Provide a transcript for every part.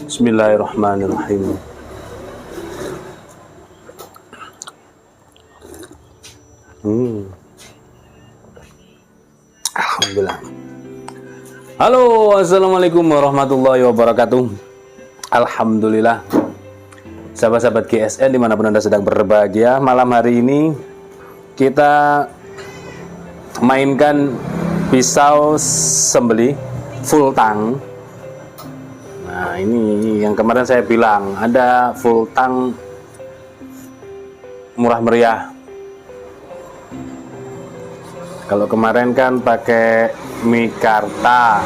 Bismillahirrahmanirrahim. Alhamdulillah. Halo, assalamualaikum warahmatullahi wabarakatuh. Alhamdulillah. Sahabat-sahabat GSN dimanapun Anda sedang berbahagia, malam hari ini kita mainkan pisau sembelih full tang. Nah, ini yang kemarin saya bilang ada full tang murah meriah. Kalau kemarin kan pakai mikarta.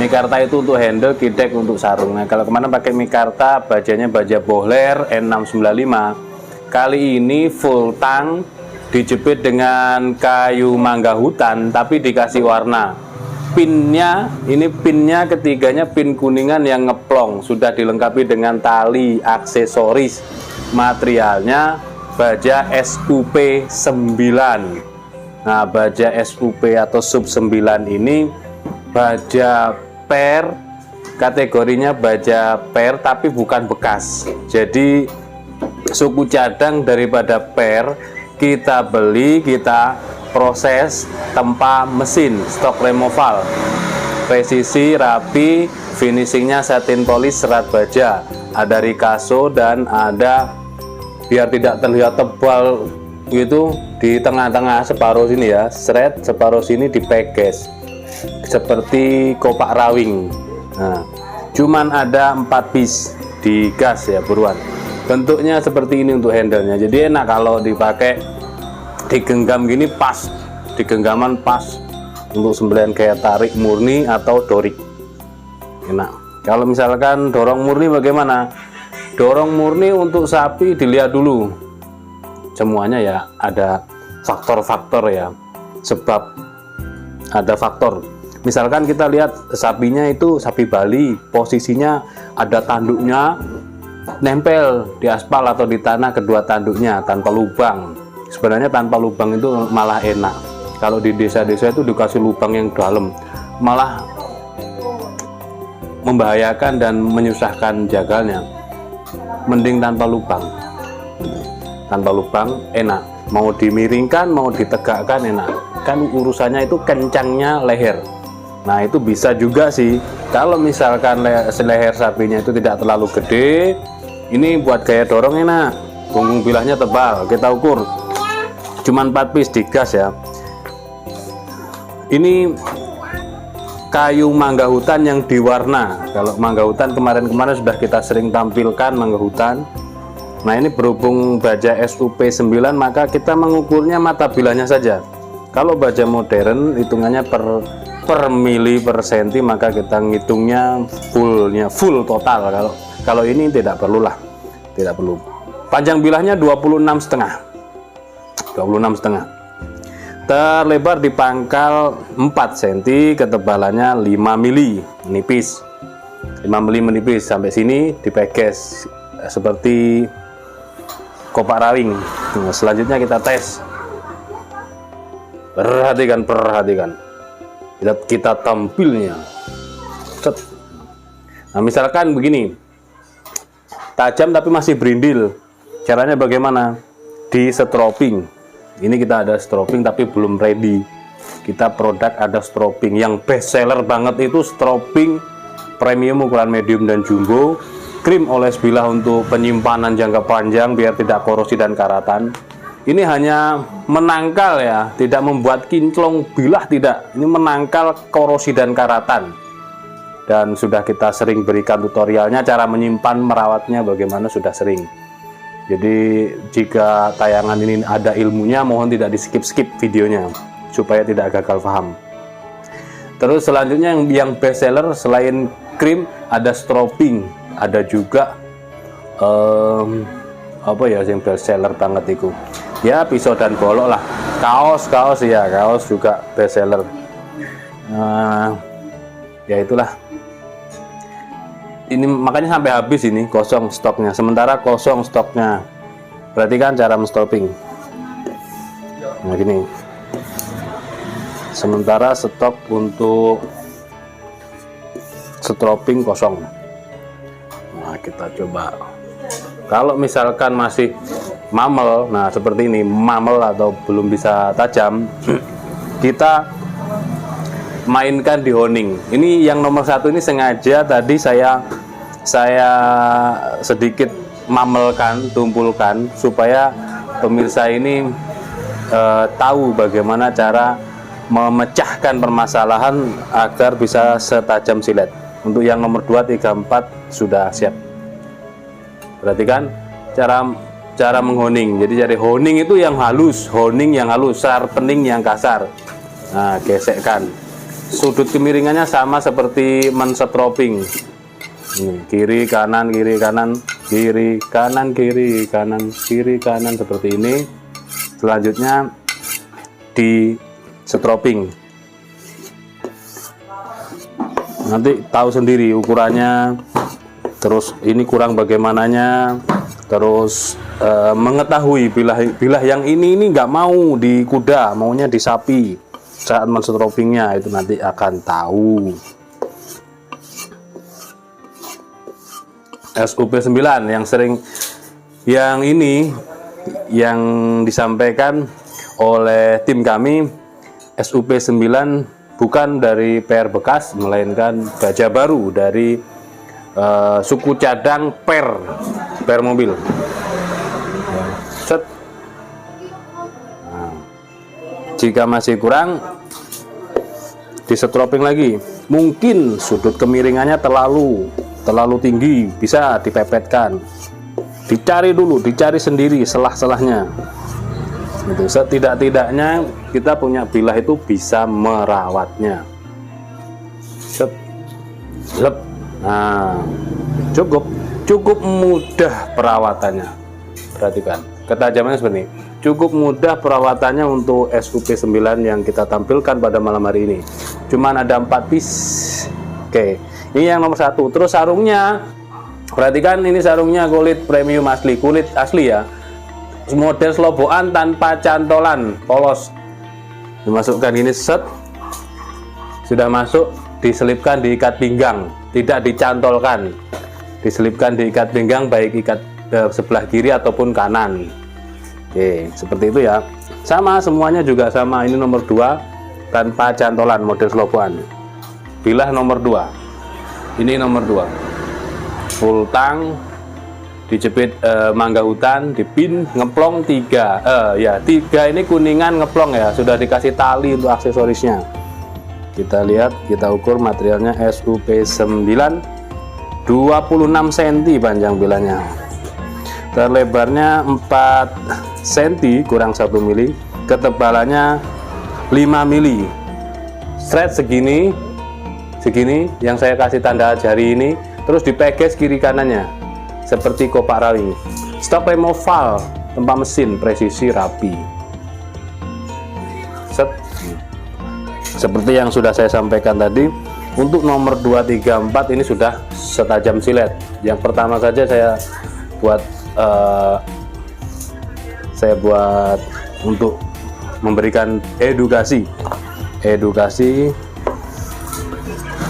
Mikarta itu untuk handle, kidek untuk sarung. Nah, kalau kemarin pakai mikarta, bajanya baja Bohler N695. Kali ini full tang dijepit dengan kayu mangga hutan tapi dikasih warna. Pinnya, ini pinnya ketiganya pin kuningan yang ngeplong, sudah dilengkapi dengan tali aksesoris. Materialnya baja SUP 9. Nah, baja SUP atau sub 9 ini baja per, kategorinya baja per tapi bukan bekas. Jadi suku cadang daripada per kita beli, kita proses tempa mesin, stok removal, presisi, rapi, finishingnya satin polis, serat baja, ada ricasso dan ada biar tidak terlihat tebal gitu di tengah-tengah separuh sini ya, seret separuh sini dipeges seperti kopak rawing. Nah, cuman ada 4 piece di gas ya, buruan. Bentuknya seperti ini untuk handlenya, jadi enak kalau dipakai digenggam gini, pas di genggaman, pas untuk sembelihan kayak tarik murni atau dorik, enak. Kalau misalkan dorong murni bagaimana? Dorong murni untuk sapi dilihat dulu semuanya ya, ada faktor-faktor ya, sebab ada faktor Misalkan kita lihat sapinya itu sapi Bali, posisinya ada tanduknya nempel di aspal atau di tanah, kedua tanduknya tanpa lubang. Sebenarnya tanpa lubang itu malah enak. Kalau di desa-desa itu dikasih lubang yang dalam, malah membahayakan dan menyusahkan jagalnya. Mending tanpa lubang. Tanpa lubang enak. Mau dimiringkan, mau ditegakkan enak. Kan urusannya itu kencangnya leher. Nah itu bisa juga sih. Kalau misalkan leher sapinya itu tidak terlalu gede, ini buat gaya dorong enak. Punggung bilahnya tebal. Kita ukur cuman 4 piece digas ya. Ini kayu mangga hutan yang diwarna. Kalau mangga hutan kemarin-kemarin sudah kita sering tampilkan mangga hutan. Nah ini berhubung baja SUP9 maka kita mengukurnya mata bilahnya saja. Kalau baja modern hitungannya per mili per senti, maka kita ngitungnya full total. Kalau ini tidak perlulah, tidak perlu. Panjang bilahnya 26,5 terlebar di pangkal 4 cm, ketebalannya 5 mili menipis, 5 mili menipis. Sampai sini dipeges seperti kopak rawing. Nah, selanjutnya kita tes. Perhatikan kita tampilnya. Nah misalkan begini, tajam tapi masih berindil, caranya bagaimana? Di stroping. Ini kita ada stroping tapi belum ready. Kita produk ada stroping yang best seller banget, itu stroping premium ukuran medium dan jumbo, krim oles bilah untuk penyimpanan jangka panjang biar tidak korosi dan karatan. Ini hanya menangkal ya, tidak membuat kinclong bilah, tidak. Ini menangkal korosi dan karatan. Dan sudah kita sering berikan tutorialnya, cara menyimpan merawatnya bagaimana sudah sering. Jadi jika tayangan ini ada ilmunya, mohon tidak di skip videonya supaya tidak gagal paham. Terus selanjutnya yang best seller selain krim ada stroping, ada juga apa ya yang best seller banget itu ya, pisau dan golok lah. Kaos ya, kaos juga best seller. Ya itulah, ini makanya sampai habis ini kosong stoknya. Sementara kosong stoknya, perhatikan cara menstoping. Nah gini, sementara stok untuk stroping kosong. Nah kita coba. Kalau misalkan masih mamel, nah seperti ini, mamel atau belum bisa tajam, kita mainkan di honing. Ini yang nomor 1 ini sengaja tadi saya sedikit mamelkan, tumpulkan supaya pemirsa ini tahu bagaimana cara memecahkan permasalahan agar bisa setajam silet. Untuk yang nomor 2, 3, 4 sudah siap. Perhatikan cara menghoning. Jadi cari honing itu yang halus, honing yang halus, sharpening yang kasar. Nah, gesekkan. Sudut kemiringannya sama seperti menstroping. Kiri kanan kiri kanan kiri kanan kiri kanan kiri kanan seperti ini. Selanjutnya di stroping. Nanti tahu sendiri ukurannya. Terus ini kurang bagaimananya. Terus mengetahui bilah yang ini nggak mau di kuda, maunya di sapi. Saat menstropingnya itu nanti akan tahu. SUP9 yang sering, yang ini yang disampaikan oleh tim kami, SUP9 bukan dari PR bekas, melainkan baja baru dari suku cadang per mobil. Set. Nah, jika masih kurang, di stroping lagi. Mungkin sudut kemiringannya terlalu tinggi, bisa dipepetkan. Dicari dulu, dicari sendiri selah-selahnya. Gitu. Setidak-tidaknya kita punya bilah itu bisa merawatnya. Set. Lep. Nah, cukup mudah perawatannya. Perhatikan, ketajamannya seperti ini. cukup mudah perawatannya untuk SUP9 yang kita tampilkan pada malam hari ini. Cuman ada 4 piece. Oke, ini yang nomor 1. Terus sarungnya, perhatikan ini sarungnya kulit premium asli, kulit asli ya, model selobokan tanpa cantolan, polos. Dimasukkan ini, set, sudah masuk, diselipkan, diikat pinggang, tidak dicantolkan, diselipkan, diikat pinggang, baik ikat sebelah kiri ataupun kanan. Oke, seperti itu ya. Sama, semuanya juga sama. Ini nomor 2 tanpa cantolan, model selobokan. Bilah nomor 2. Ini nomor 2. Full tang, dijepit mangga hutan, dipin, ngeplong 3. Ya, 3 ini kuningan ngeplong ya. Sudah dikasih tali untuk aksesorisnya. Kita lihat, kita ukur materialnya SUP9, 26 cm panjang bilahnya. Terlebarnya 4 cm kurang 1 mili, ketebalannya 5 mili. Thread segini yang saya kasih tanda jari ini, terus dipeges kiri kanannya seperti kopak rawing. Stok removal tempat mesin, presisi, rapi. Set. Seperti yang sudah saya sampaikan tadi, untuk nomor 2, 3, 4 ini sudah setajam silet. Yang pertama saja saya buat untuk memberikan edukasi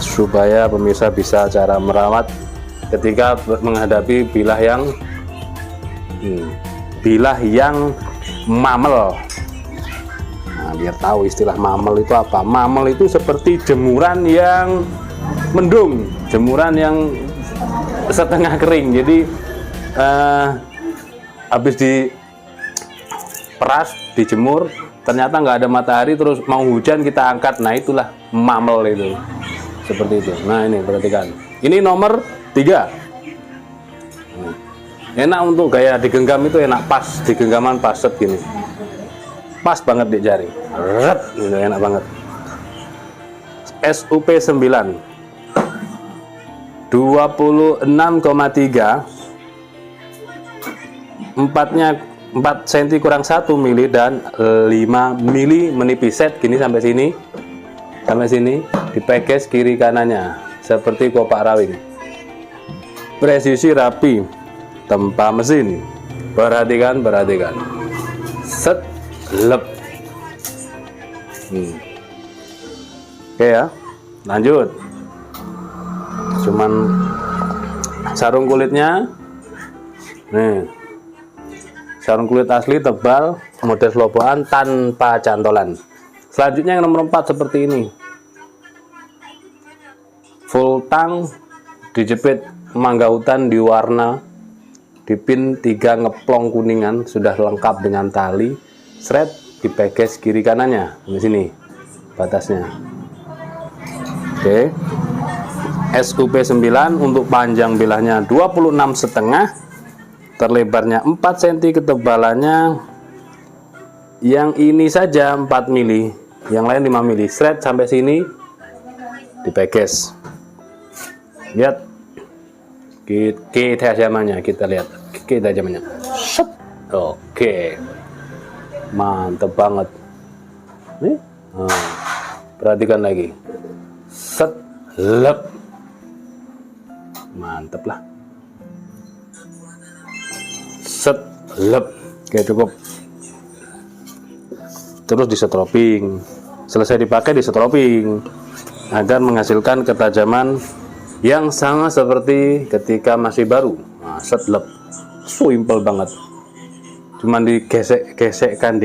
supaya pemirsa bisa cara merawat ketika menghadapi bilah yang mamel. Nah, biar tahu istilah mamel itu apa. Mamel itu seperti jemuran yang mendung, jemuran yang setengah kering. Jadi habis diperas, dijemur, ternyata nggak ada matahari, terus mau hujan kita angkat. Nah, itulah mamel itu, seperti itu. Nah, ini perhatikan, ini nomor 3. Enak untuk gaya digenggam, itu enak, pas di genggaman, pas set gini, pas banget di jari, gitu, enak banget. SUP9 26,3, 4 cm kurang 1 mili dan 5 mili menipis. Set gini sampai sini, dipeges kiri kanannya seperti kopak rawing. Presisi, rapi, tempa mesin. Perhatikan, set, lep. Oke ya, lanjut. Cuman sarung kulitnya nih, sarung kulit asli, tebal, model selobokan tanpa cantolan. Selanjutnya yang nomor 4 seperti ini, full tang, dijepit mangga hutan di warna, dipin 3 ngeplong kuningan, sudah lengkap dengan tali, thread, dipeges kiri kanannya di sini batasnya. Oke, SUP9 untuk panjang bilahnya 26,5, terlebarnya 4 cm, ketebalannya yang ini saja 4 mili, yang lain 5 mili. Thread sampai sini, dipeges. Lihat ketajamannya, kita lihat ketajamannya. Oke, mantep banget nih. Perhatikan lagi, set, lep, mantep lah. Set, lep. Oke, cukup. Terus disetroping. Selesai dipakai, disetroping agar menghasilkan ketajaman yang sama seperti ketika masih baru. Nah, set, lep. Simple banget. Cuman digesek-gesekkan,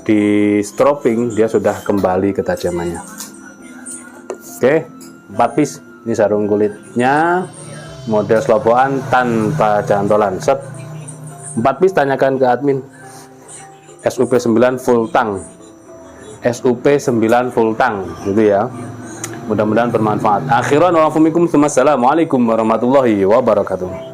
di stropping, dia sudah kembali ketajamannya. Oke, 4 piece. Ini sarung kulitnya model selobokan tanpa cantolan. Set, 4 piece. Tanyakan ke admin. SUP9 full tang, SUP9 full tang, gitu ya. Mudah-mudahan bermanfaat. Akhiran wa assalamualaikum warahmatullahi wabarakatuh.